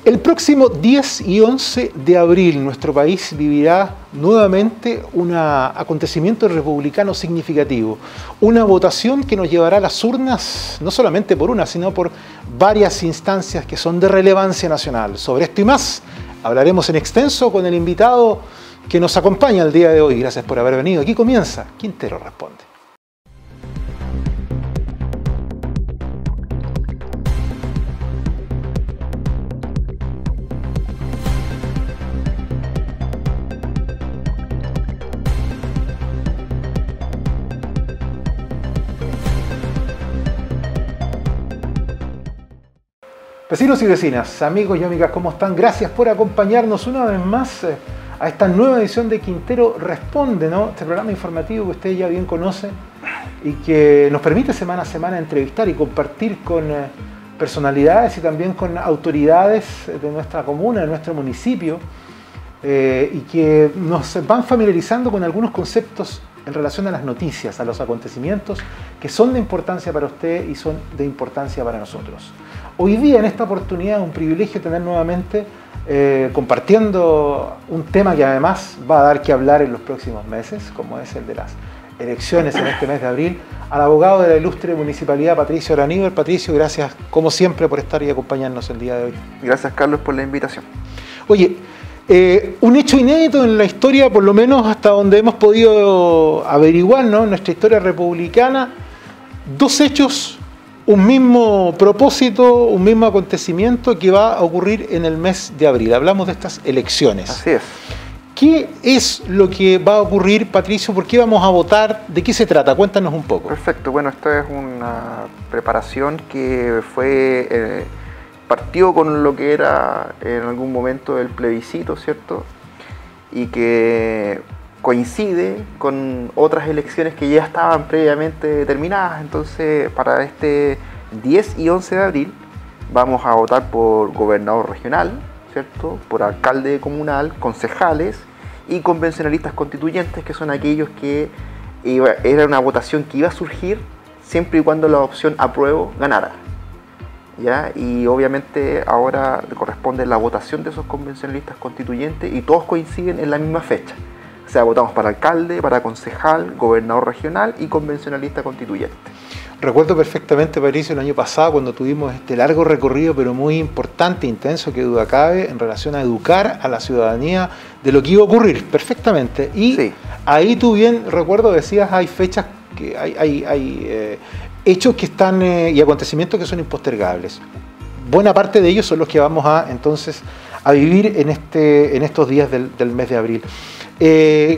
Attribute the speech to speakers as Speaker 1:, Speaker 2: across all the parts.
Speaker 1: El próximo 10 y 11 de abril nuestro país vivirá nuevamente un acontecimiento republicano significativo, una votación que nos llevará a las urnas no solamente por una, sino por varias instancias que son de relevancia nacional. Sobre esto y más hablaremos en extenso con el invitado que nos acompaña el día de hoy. Gracias por haber venido. Aquí comienza Quintero Responde. Vecinos y vecinas, amigos y amigas, ¿cómo están? Gracias por acompañarnos una vez más a esta nueva edición de Quintero Responde, ¿no? Este programa informativo que ustedes ya bien conocen y que nos permite semana a semana entrevistar y compartir con personalidades y también con autoridades de nuestra comuna, de nuestro municipio, y que nos van familiarizando con algunos conceptos en relación a las noticias, a los acontecimientos que son de importancia para usted y son de importancia para nosotros. Hoy día, en esta oportunidad, un privilegio tener nuevamente compartiendo un tema que además va a dar que hablar en los próximos meses, como es el de las elecciones en este mes de abril, al abogado de la ilustre municipalidad, Patricio Araníbar. Patricio, gracias como siempre por estar y acompañarnos el día de hoy.
Speaker 2: Gracias, Carlos, por la invitación.
Speaker 1: Oye, un hecho inédito en la historia, por lo menos hasta donde hemos podido averiguar, ¿no? En nuestra historia republicana, dos hechos, un mismo propósito, un mismo acontecimiento que va a ocurrir en el mes de abril. Hablamos de estas elecciones.
Speaker 2: Así es.
Speaker 1: ¿Qué es lo que va a ocurrir, Patricio? ¿Por qué vamos a votar? ¿De qué se trata? Cuéntanos un poco.
Speaker 2: Perfecto. Bueno, esta es una preparación que fue... partió con lo que era en algún momento el plebiscito, ¿cierto? Y que coincide con otras elecciones que ya estaban previamente determinadas. Entonces, para este 10 y 11 de abril vamos a votar por gobernador regional, ¿cierto? Por alcalde comunal, concejales y convencionalistas constituyentes, que son aquellos que era una votación que iba a surgir siempre y cuando la opción apruebo ganara. ¿Ya? Y obviamente ahora corresponde la votación de esos convencionalistas constituyentes y todos coinciden en la misma fecha. O sea, votamos para alcalde, para concejal, gobernador regional y convencionalista constituyente.
Speaker 1: Recuerdo perfectamente, Patricio, el año pasado cuando tuvimos este largo recorrido, pero muy importante, intenso, que duda cabe, en relación a educar a la ciudadanía de lo que iba a ocurrir, perfectamente. Y sí, ahí tú bien, recuerdo, decías, hay fechas, que hay hechos que están y acontecimientos que son impostergables. Buena parte de ellos son los que vamos a entonces a vivir en estos días del mes de abril.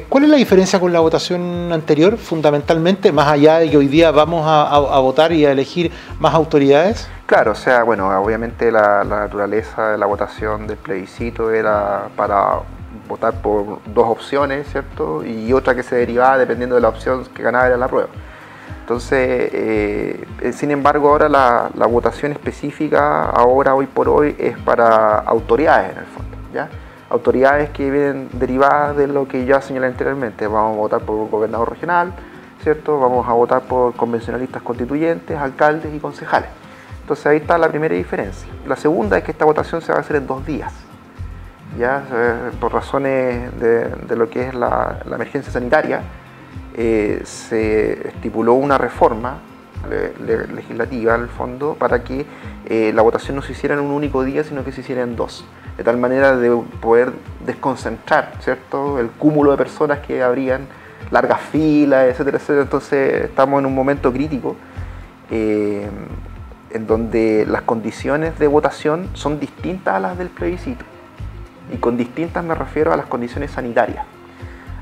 Speaker 1: ¿Cuál es la diferencia con la votación anterior, fundamentalmente, más allá de que hoy día vamos a votar y a elegir más autoridades?
Speaker 2: Claro, o sea, bueno, obviamente la naturaleza de la votación del plebiscito era para votar por dos opciones, ¿cierto? Y otra que se derivaba dependiendo de la opción que ganaba era la prueba. Entonces, sin embargo, ahora la votación específica, ahora, hoy por hoy, es para autoridades en el fondo, ¿ya? Autoridades que vienen derivadas de lo que ya señalé anteriormente. Vamos a votar por gobernador regional, ¿cierto? Vamos a votar por convencionalistas constituyentes, alcaldes y concejales. Entonces ahí está la primera diferencia. La segunda es que esta votación se va a hacer en 2 días, ¿ya? Por razones de lo que es la emergencia sanitaria. Se estipuló una reforma legislativa, en el fondo, para que la votación no se hiciera en un único día, sino que se hiciera en 2, de tal manera de poder desconcentrar, ¿cierto?, el cúmulo de personas que habrían, largas filas, etcétera, etcétera. Entonces estamos en un momento crítico en donde las condiciones de votación son distintas a las del plebiscito, y con distintas me refiero a las condiciones sanitarias.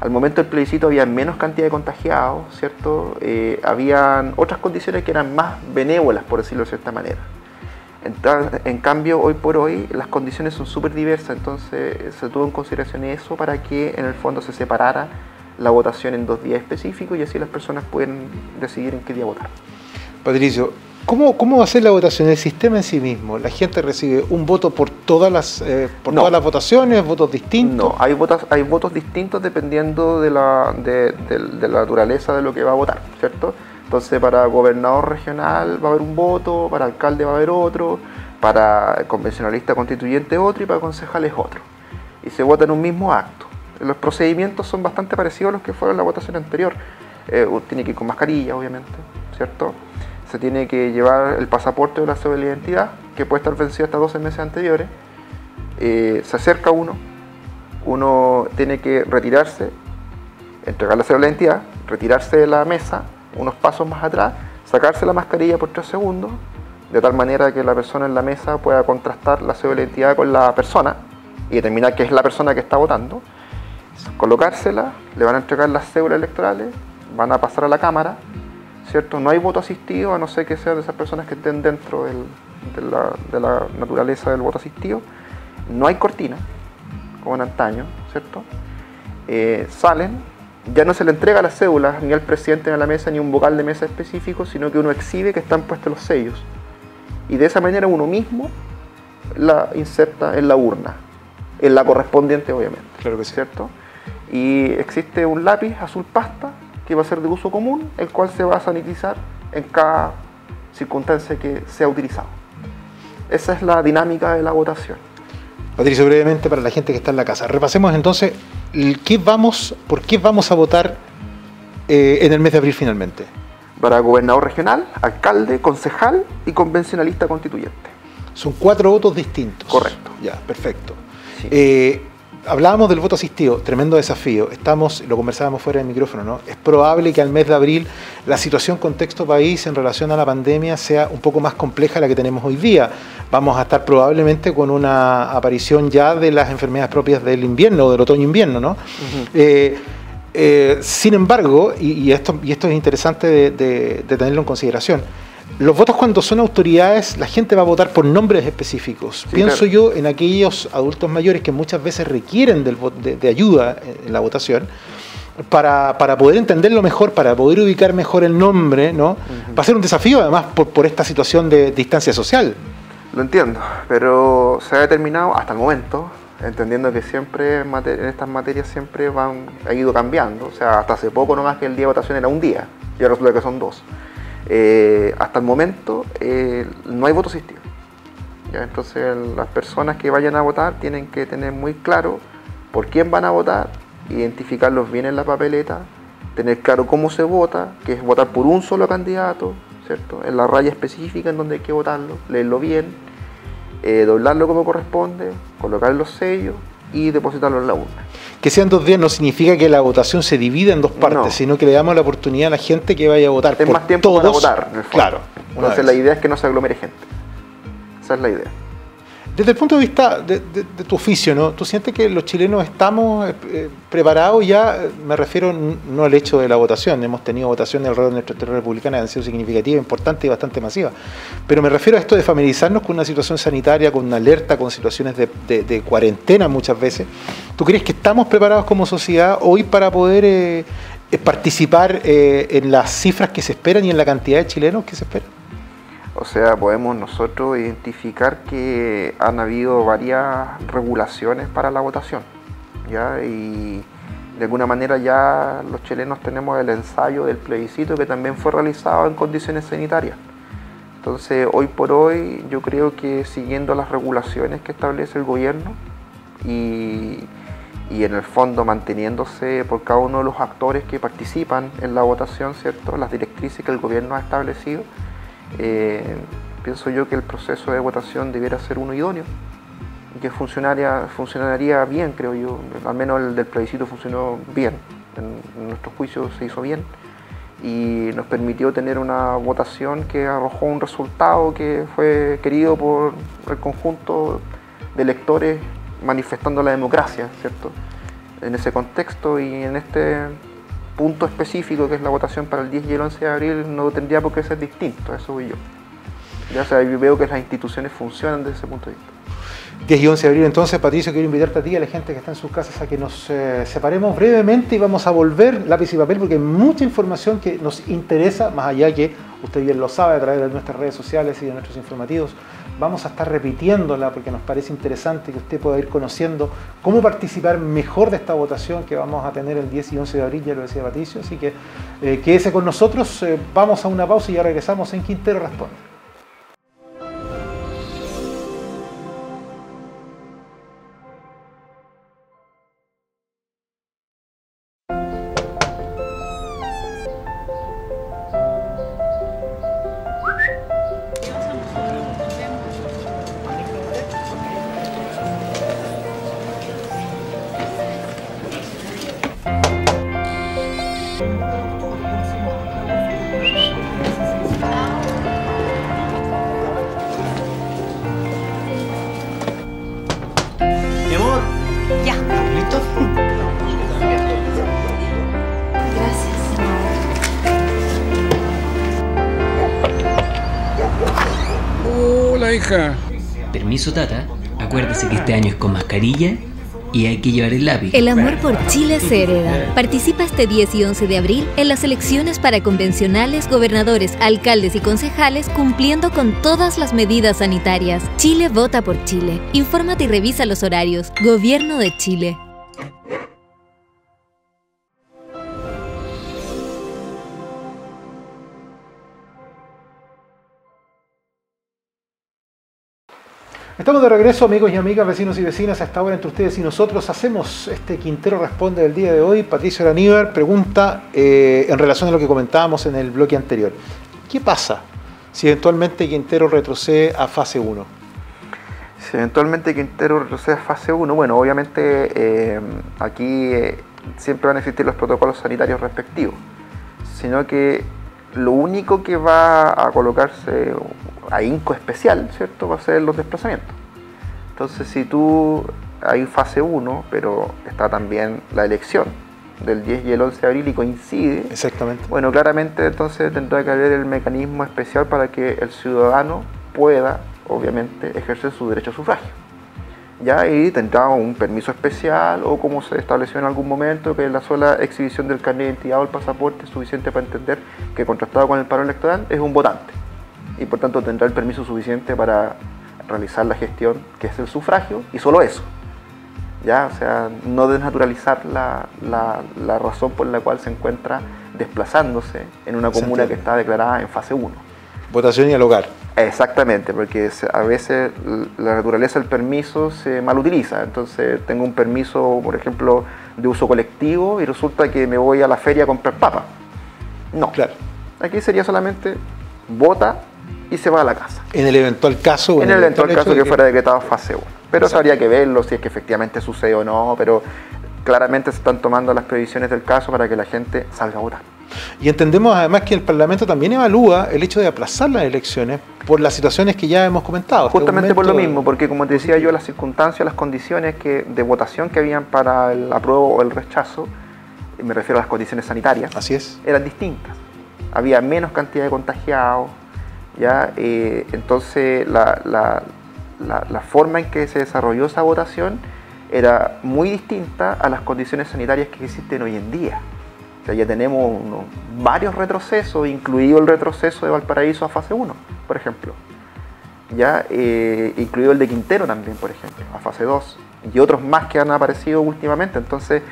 Speaker 2: Al momento del plebiscito había menos cantidad de contagiados, ¿cierto? Habían otras condiciones que eran más benévolas, por decirlo de cierta manera. En cambio, hoy por hoy, las condiciones son súper diversas, entonces se tuvo en consideración eso para que en el fondo se separara la votación en 2 días específicos y así las personas pueden decidir en qué día votar.
Speaker 1: Patricio, ¿cómo va a ser la votación? El sistema en sí mismo, ¿la gente recibe un voto por todas las votaciones, votos distintos?
Speaker 2: No, hay votos distintos dependiendo de la naturaleza de lo que va a votar, ¿cierto? Entonces, para gobernador regional va a haber un voto, para alcalde va a haber otro, para convencionalista constituyente otro y para concejales otro. Y se vota en un mismo acto. Los procedimientos son bastante parecidos a los que fueron la votación anterior. Tiene que ir con mascarilla, obviamente, ¿cierto? Se tiene que llevar el pasaporte o la cédula de identidad, que puede estar vencido hasta 12 meses anteriores. Se acerca uno tiene que retirarse, entregar la cédula de identidad, retirarse de la mesa, unos pasos más atrás, sacarse la mascarilla por 3 segundos, de tal manera que la persona en la mesa pueda contrastar la cédula de identidad con la persona y determinar que es la persona que está votando, colocársela, le van a entregar las cédulas electorales, van a pasar a la cámara, ¿cierto? No hay voto asistido, a no ser que sean de esas personas que estén dentro de la naturaleza del voto asistido. No hay cortina, como en antaño, ¿cierto? Salen, ya no se le entrega las cédulas ni al presidente ni a la mesa, ni un vocal de mesa específico, sino que uno exhibe que están puestos los sellos. Y de esa manera uno mismo la inserta en la urna, en la correspondiente, obviamente.
Speaker 1: Claro que sí.
Speaker 2: ¿Cierto? Y existe un lápiz azul pasta que va a ser de uso común, el cual se va a sanitizar en cada circunstancia que sea utilizado. Esa es la dinámica de la votación.
Speaker 1: Patricio, brevemente para la gente que está en la casa, repasemos entonces por qué vamos a votar en el mes de abril finalmente.
Speaker 2: Para gobernador regional, alcalde, concejal y convencionalista constituyente.
Speaker 1: Son 4 votos distintos.
Speaker 2: Correcto.
Speaker 1: Ya, perfecto.
Speaker 2: Sí.
Speaker 1: Hablábamos del voto asistido, tremendo desafío. Lo conversábamos fuera del micrófono, ¿no? Es probable que al mes de abril la situación contexto país en relación a la pandemia sea un poco más compleja de la que tenemos hoy día. Vamos a estar probablemente con una aparición ya de las enfermedades propias del invierno o del otoño-invierno, ¿no? Sin embargo, y esto es interesante de tenerlo en consideración, los votos cuando son autoridades, la gente va a votar por nombres específicos.
Speaker 2: Sí,
Speaker 1: Pienso
Speaker 2: claro.
Speaker 1: yo en aquellos adultos mayores que muchas veces requieren de ayuda en la votación para poder entenderlo mejor, para poder ubicar mejor el nombre, ¿no? Va a ser un desafío además por esta situación de distancia social.
Speaker 2: Lo entiendo, pero se ha determinado hasta el momento, entendiendo que siempre en estas materias siempre ha ido cambiando. O sea, hasta hace poco nomás que el día de votación era un día, y ahora resulta que son 2. Hasta el momento no hay voto asistido. ¿Ya? Entonces las personas que vayan a votar tienen que tener muy claro por quién van a votar, identificarlos bien en la papeleta, tener claro cómo se vota, que es votar por un solo candidato, ¿cierto? En la raya específica en donde hay que votarlo, leerlo bien, doblarlo como corresponde, colocar los sellos y depositarlo en la urna.
Speaker 1: Que sean 2 días no significa que la votación se divida en 2 partes,
Speaker 2: No.
Speaker 1: sino que le damos la oportunidad a la gente que vaya a votar
Speaker 2: Es
Speaker 1: por
Speaker 2: más tiempo
Speaker 1: todos.
Speaker 2: para votar, en el fondo.
Speaker 1: Claro.
Speaker 2: Entonces la idea es que no se aglomere gente. Esa es la idea.
Speaker 1: Desde el punto de vista de tu oficio, ¿no? ¿Tú sientes que los chilenos estamos preparados ya? Me refiero no al hecho de la votación. Hemos tenido votaciones alrededor de nuestra historia republicana que han sido significativas, importantes y bastante masivas. Pero me refiero a esto de familiarizarnos con una situación sanitaria, con una alerta, con situaciones de cuarentena muchas veces. ¿Tú crees que estamos preparados como sociedad hoy para poder participar en las cifras que se esperan y en la cantidad de chilenos que se esperan?
Speaker 2: O sea, podemos nosotros identificar que han habido varias regulaciones para la votación, ¿ya? Y de alguna manera ya los chilenos tenemos el ensayo del plebiscito que también fue realizado en condiciones sanitarias. Entonces, hoy por hoy, yo creo que siguiendo las regulaciones que establece el gobierno y en el fondo manteniéndose por cada uno de los actores que participan en la votación, ¿cierto? Las directrices que el gobierno ha establecido, pienso yo que el proceso de votación debiera ser uno idóneo y que funcionaría bien, creo yo. Al menos el del plebiscito funcionó bien, en nuestro juicio se hizo bien y nos permitió tener una votación que arrojó un resultado que fue querido por el conjunto de electores manifestando la democracia, ¿cierto? En ese contexto y en este punto específico que es la votación para el 10 y el 11 de abril no tendría por qué ser distinto, eso voy yo. Ya, o sea, yo veo que las instituciones funcionan desde ese punto de vista.
Speaker 1: 10 y 11 de abril, entonces, Patricio, quiero invitarte a ti y a la gente que está en sus casas a que nos separemos brevemente y vamos a volver lápiz y papel porque hay mucha información que nos interesa, más allá que usted bien lo sabe a través de nuestras redes sociales y de nuestros informativos. Vamos a estar repitiéndola porque nos parece interesante que usted pueda ir conociendo cómo participar mejor de esta votación que vamos a tener el 10 y 11 de abril, ya lo decía Patricio, así que quédese con nosotros, vamos a una pausa y ya regresamos en Quintero Responde.
Speaker 3: pasa, hija?
Speaker 4: Permiso, tata. Acuérdese que este año es con mascarilla y hay que llevar el lápiz.
Speaker 5: El amor por Chile se hereda. Participa este 10 y 11 de abril en las elecciones para convencionales, gobernadores, alcaldes y concejales, cumpliendo con todas las medidas sanitarias. Chile vota por Chile. Infórmate y revisa los horarios. Gobierno de Chile.
Speaker 1: Estamos de regreso, amigos y amigas, vecinos y vecinas. A esta hora entre ustedes y nosotros hacemos este Quintero Responde del día de hoy. Patricio Araníbar pregunta en relación a lo que comentábamos en el bloque anterior. ¿Qué pasa si eventualmente Quintero retrocede a fase 1?
Speaker 2: Si eventualmente Quintero retrocede a fase 1, bueno, obviamente aquí siempre van a existir los protocolos sanitarios respectivos, sino que lo único que va a colocarse ahínco especial, ¿cierto?, va a ser los desplazamientos. Entonces, si tú hay fase 1, pero está también la elección del 10 y el 11 de abril y coincide,
Speaker 1: exactamente,
Speaker 2: bueno, claramente entonces tendrá que haber el mecanismo especial para que el ciudadano pueda, obviamente, ejercer su derecho a sufragio. Ya ahí tendrá un permiso especial o, como se estableció en algún momento, que la sola exhibición del carnet de identidad o el pasaporte es suficiente para entender que, contrastado con el padrón electoral, es un votante y por tanto tendrá el permiso suficiente para realizar la gestión que es el sufragio, y solo eso. Ya, o sea, no desnaturalizar la razón por la cual se encuentra desplazándose en una comuna que está declarada en fase 1.
Speaker 1: Votación y al hogar.
Speaker 2: Exactamente, porque a veces la naturaleza del permiso se malutiliza. Entonces tengo un permiso, por ejemplo, de uso colectivo y resulta que me voy a la feria a comprar papas. No,
Speaker 1: claro.
Speaker 2: Aquí sería solamente vota y se va a la casa.
Speaker 1: En el eventual caso...
Speaker 2: En el eventual caso que fuera decretado fase 1. Pero eso habría que verlo, si es que efectivamente sucede o no, pero claramente se están tomando las previsiones del caso para que la gente salga a votar.
Speaker 1: Y entendemos además que el Parlamento también evalúa el hecho de aplazar las elecciones por las situaciones que ya hemos comentado.
Speaker 2: Justamente por lo mismo, porque como te decía yo, las circunstancias, las condiciones de votación que habían para el apruebo o el rechazo, me refiero a las condiciones sanitarias,
Speaker 1: así es,
Speaker 2: eran distintas. Había menos cantidad de contagiados, ¿ya? Entonces la forma en que se desarrolló esa votación era muy distinta a las condiciones sanitarias que existen hoy en día. O sea, ya tenemos varios retrocesos, incluido el retroceso de Valparaíso a fase 1, por ejemplo. Ya, incluido el de Quintero también, por ejemplo, a fase 2. Y otros más que han aparecido últimamente. Entonces,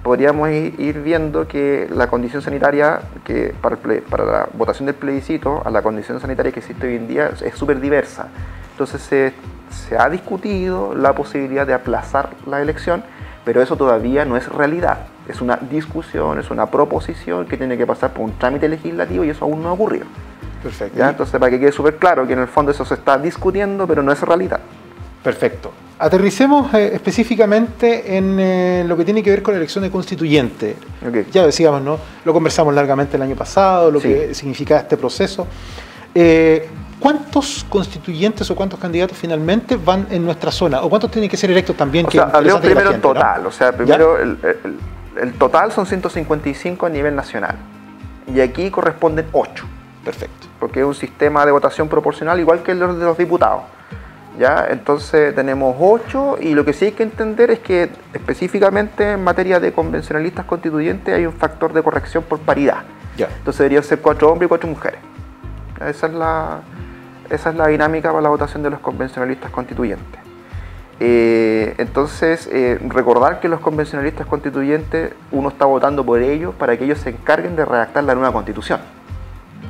Speaker 2: podríamos ir viendo que la condición sanitaria, que para la votación del plebiscito, a la condición sanitaria que existe hoy en día, es súper diversa. Entonces, se ha discutido la posibilidad de aplazar la elección, pero eso todavía no es realidad. Es una discusión, es una proposición que tiene que pasar por un trámite legislativo y eso aún no ha ocurrido.
Speaker 1: Perfecto.
Speaker 2: ¿Ya? Entonces, para que quede súper claro que en el fondo eso se está discutiendo, pero no es realidad.
Speaker 1: Perfecto. Aterricemos específicamente en lo que tiene que ver con la elección de constituyente.
Speaker 2: Okay.
Speaker 1: Ya decíamos, ¿no? Lo conversamos largamente el año pasado, lo que significa este proceso. ¿Cuántos constituyentes o cuántos candidatos finalmente van en nuestra zona? ¿O cuántos tienen que ser electos también?
Speaker 2: O sea, hablemos primero
Speaker 1: en
Speaker 2: total.
Speaker 1: ¿no?
Speaker 2: O sea, primero el total son 155 a nivel nacional. Y aquí corresponden 8.
Speaker 1: Perfecto.
Speaker 2: Porque es un sistema de votación proporcional igual que el de los diputados. ¿Ya? Entonces tenemos 8 y lo que sí hay que entender es que específicamente en materia de convencionalistas constituyentes hay un factor de corrección por paridad.
Speaker 1: Ya.
Speaker 2: Entonces deberían ser 4 hombres y 4 mujeres. Esa es la dinámica para la votación de los convencionalistas constituyentes. Entonces, recordar que los convencionalistas constituyentes, uno está votando por ellos para que ellos se encarguen de redactar la nueva constitución,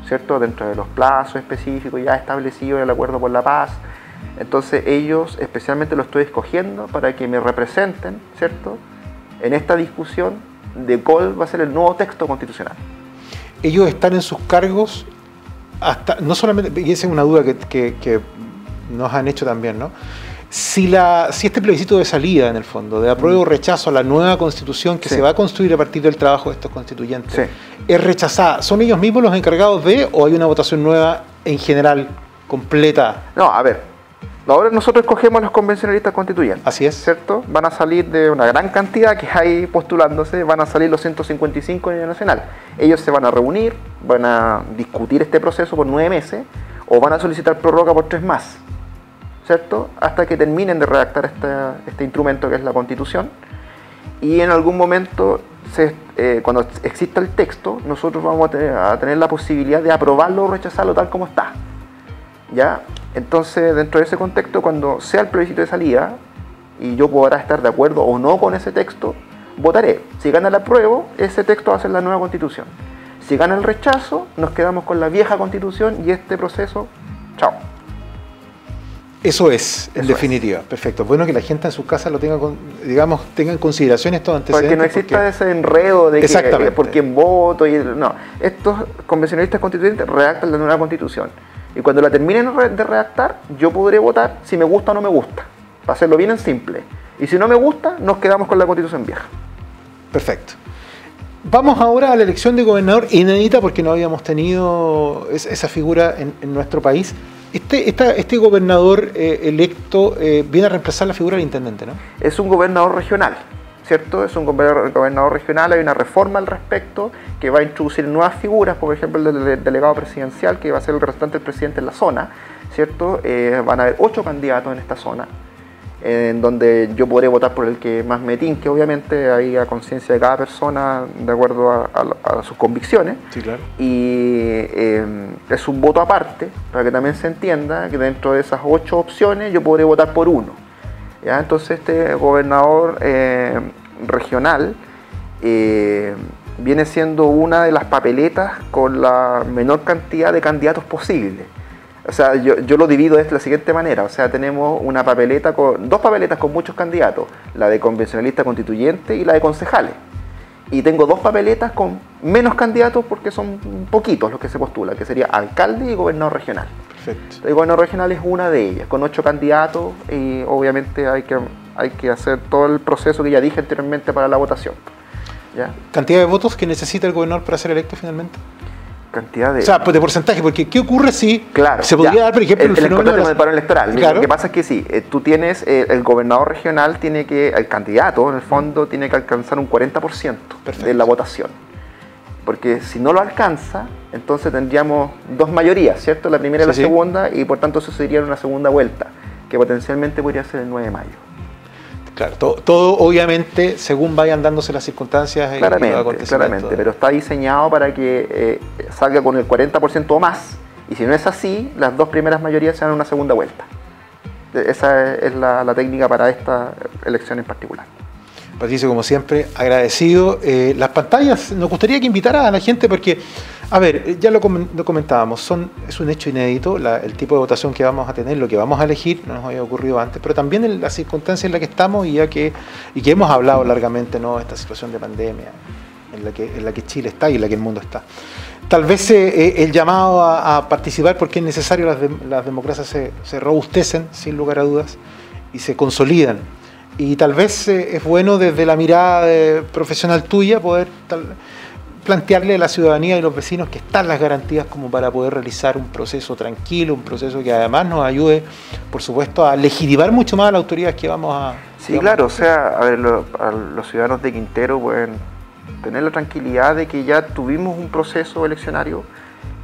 Speaker 2: ¿cierto? Dentro de los plazos específicos ya establecidos en el Acuerdo por la Paz. Entonces ellos especialmente los estoy escogiendo para que me representen, ¿cierto?, en esta discusión de cuál va a ser el nuevo texto constitucional.
Speaker 1: Ellos están en sus cargos hasta, no solamente, y esa es una duda que nos han hecho también, ¿no? Si este plebiscito de salida, en el fondo, de apruebo o rechazo a la nueva constitución que se va a construir a partir del trabajo de estos constituyentes, es rechazada, ¿son ellos mismos los encargados de, o hay una votación nueva en general, completa?
Speaker 2: No, a ver, ahora nosotros escogemos los convencionalistas constituyentes.
Speaker 1: Así es.
Speaker 2: ¿Cierto? Van a salir de una gran cantidad que hay postulándose, van a salir los 155 a nivel nacional. Ellos se van a reunir, van a discutir este proceso por 9 meses, o van a solicitar prórroga por 3 más. ¿cierto? Hasta que terminen de redactar este instrumento que es la Constitución. Y en algún momento, cuando exista el texto, nosotros vamos a tener la posibilidad de aprobarlo o rechazarlo tal como está. ¿Ya? Entonces, dentro de ese contexto, cuando sea el plebiscito de salida, y yo podrá estar de acuerdo o no con ese texto, votaré. Si gana el apruebo, ese texto va a ser la nueva Constitución. Si gana el rechazo, nos quedamos con la vieja Constitución y este proceso, chao.
Speaker 1: Eso es, en definitiva. Perfecto. Bueno que la gente en su casa lo tenga, tenga en consideración estos antecedentes.
Speaker 2: Para que no exista ese enredo de que por quién voto. No, estos convencionalistas constituyentes redactan la nueva Constitución. Y cuando la terminen de redactar, yo podré votar si me gusta o no me gusta. Para hacerlo bien en simple. Y si no me gusta, nos quedamos con la Constitución vieja.
Speaker 1: Perfecto. Vamos ahora a la elección de gobernador inédita porque no habíamos tenido esa figura en nuestro país. Este gobernador electo viene a reemplazar la figura del intendente, ¿no?
Speaker 2: Es un gobernador regional, ¿cierto? Es un gobernador regional, hay una reforma al respecto que va a introducir nuevas figuras, por ejemplo el delegado presidencial que va a ser el representante del presidente en la zona, ¿cierto? Van a haber 8 candidatos en esta zona, en donde yo podré votar por el que más me tinque, obviamente, ahí a conciencia de cada persona, de acuerdo a sus convicciones.
Speaker 1: Sí, claro.
Speaker 2: Y es un voto aparte, para que también se entienda que dentro de esas 8 opciones yo podré votar por uno. ¿Ya? Entonces este gobernador regional viene siendo una de las papeletas con la menor cantidad de candidatos posible. O sea, yo lo divido de la siguiente manera. O sea, tenemos una papeleta dos papeletas con muchos candidatos, la de convencionalista constituyente y la de concejales. Y tengo 2 papeletas con menos candidatos porque son poquitos los que se postulan, que sería alcalde y gobernador regional.
Speaker 1: Perfecto.
Speaker 2: El gobernador regional es una de ellas, con 8 candidatos y obviamente hay que hacer todo el proceso que ya dije anteriormente para la votación. ¿Ya?
Speaker 1: ¿Cantidad de votos que necesita el gobernador para ser electo finalmente?
Speaker 2: Cantidad de...
Speaker 1: O sea, pues de porcentaje, porque ¿qué ocurre si
Speaker 2: claro,
Speaker 1: se podría dar, por ejemplo, el fenómeno
Speaker 2: del paro electoral?
Speaker 1: Claro.
Speaker 2: Lo que pasa es que sí, tú tienes, el gobernador regional tiene que, el candidato en el fondo tiene que alcanzar un 40% de la votación. Porque si no lo alcanza, entonces tendríamos 2 mayorías, ¿cierto? La primera y la segunda, y por tanto eso sería una segunda vuelta, que potencialmente podría ser el 9 de mayo.
Speaker 1: Claro, todo obviamente según vayan dándose las circunstancias y los acontecimientos.
Speaker 2: Claramente, pero está diseñado para que salga con el 40% o más, y si no es así, las 2 primeras mayorías se dan una segunda vuelta. Esa es la técnica para esta elección en particular.
Speaker 1: Patricio, como siempre, agradecido. Las pantallas, nos gustaría que invitara a la gente porque, a ver, ya lo comentábamos, es un hecho inédito el tipo de votación que vamos a tener, lo que vamos a elegir, no nos había ocurrido antes, pero también en la circunstancia en la que estamos y que hemos hablado largamente, ¿no? Esta situación de pandemia en la que Chile está y en la que el mundo está. Tal vez el llamado a participar, porque es necesario, las democracias se robustecen, sin lugar a dudas, y se consolidan. Y tal vez es bueno desde la mirada profesional tuya poder plantearle a la ciudadanía y a los vecinos que están las garantías como para poder realizar un proceso tranquilo, un proceso que además nos ayude, por supuesto, a legitimar mucho más a las autoridades que vamos a...
Speaker 2: Sí, claro, o sea, a ver, los ciudadanos de Quintero pueden tener la tranquilidad de que ya tuvimos un proceso eleccionario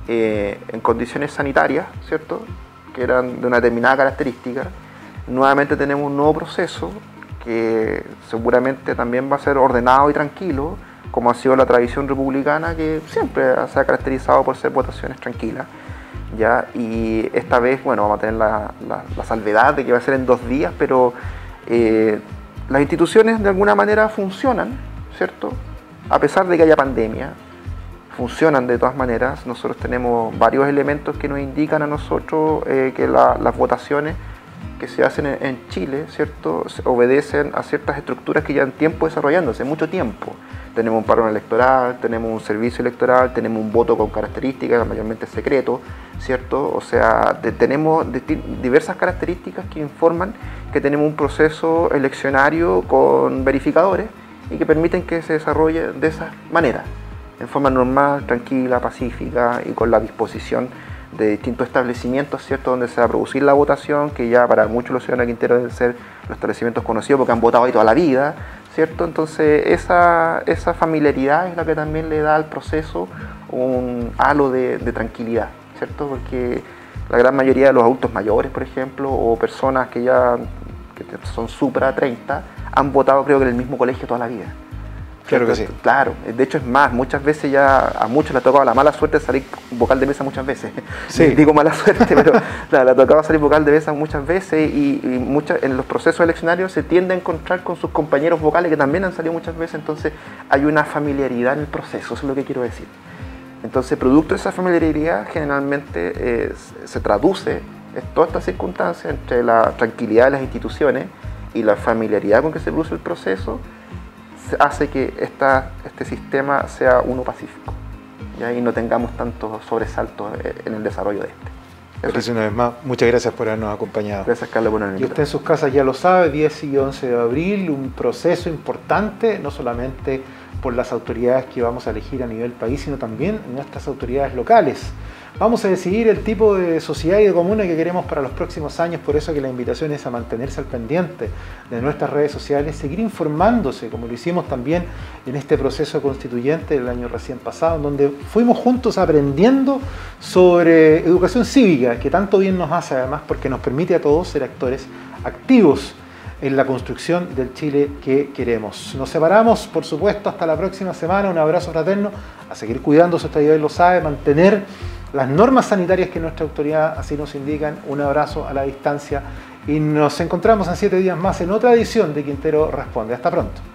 Speaker 2: en condiciones sanitarias, ¿cierto?, que eran de una determinada característica. Nuevamente tenemos un nuevo proceso que seguramente también va a ser ordenado y tranquilo, como ha sido la tradición republicana, que siempre se ha caracterizado por ser votaciones tranquilas, ¿ya? Y esta vez, bueno, vamos a tener la salvedad de que va a ser en 2 días, pero las instituciones de alguna manera funcionan, ¿cierto? A pesar de que haya pandemia, funcionan de todas maneras. Nosotros tenemos varios elementos que nos indican a nosotros que las votaciones que se hacen en Chile, ¿cierto?, obedecen a ciertas estructuras que llevan tiempo desarrollándose, mucho tiempo. Tenemos un padrón electoral, tenemos un servicio electoral, tenemos un voto con características, mayormente secreto, ¿cierto? O sea, tenemos diversas características que informan que tenemos un proceso eleccionario con verificadores y que permiten que se desarrolle de esa manera, en forma normal, tranquila, pacífica y con la disposición de distintos establecimientos, ¿cierto?, donde se va a producir la votación, que ya para muchos los ciudadanos de Quintero deben ser los establecimientos conocidos porque han votado ahí toda la vida, ¿cierto? Entonces esa familiaridad es la que también le da al proceso un halo de tranquilidad, ¿cierto? Porque La gran mayoría de los adultos mayores, por ejemplo, o personas que ya son supra 30, han votado creo que en el mismo colegio toda la vida.
Speaker 1: Claro que sí.
Speaker 2: Claro, de hecho es más, muchas veces ya a muchos les ha tocado la mala suerte de salir vocal de mesa muchas veces.
Speaker 1: Sí.
Speaker 2: Digo mala suerte, pero le ha tocado salir vocal de mesa muchas veces y en los procesos eleccionarios se tiende a encontrar con sus compañeros vocales que también han salido muchas veces, entonces hay una familiaridad en el proceso, eso es lo que quiero decir. Entonces, producto de esa familiaridad, generalmente se traduce en todas estas circunstancias entre la tranquilidad de las instituciones y la familiaridad con que se produce el proceso, hace que este sistema sea uno pacífico, ¿ya? Y no tengamos tantos sobresaltos en el desarrollo de este.
Speaker 1: Patricio, una vez más, muchas gracias por habernos acompañado.
Speaker 2: Gracias, Carlos, por haberme
Speaker 1: Y usted en sus casas ya lo sabe, 10 y 11 de abril, un proceso importante, no solamente por las autoridades que vamos a elegir a nivel país, sino también nuestras autoridades locales. Vamos a decidir el tipo de sociedad y de comuna que queremos para los próximos años, por eso que la invitación es a mantenerse al pendiente de nuestras redes sociales, seguir informándose, como lo hicimos también en este proceso constituyente del año recién pasado, en donde fuimos juntos aprendiendo sobre educación cívica, que tanto bien nos hace además, porque nos permite a todos ser actores activos en la construcción del Chile que queremos. Nos separamos, por supuesto, hasta la próxima semana. Un abrazo fraterno, a seguir cuidándose, usted ya lo sabe, mantener las normas sanitarias que nuestra autoridad así nos indican. Un abrazo a la distancia y nos encontramos en 7 días más en otra edición de Quintero Responde. Hasta pronto.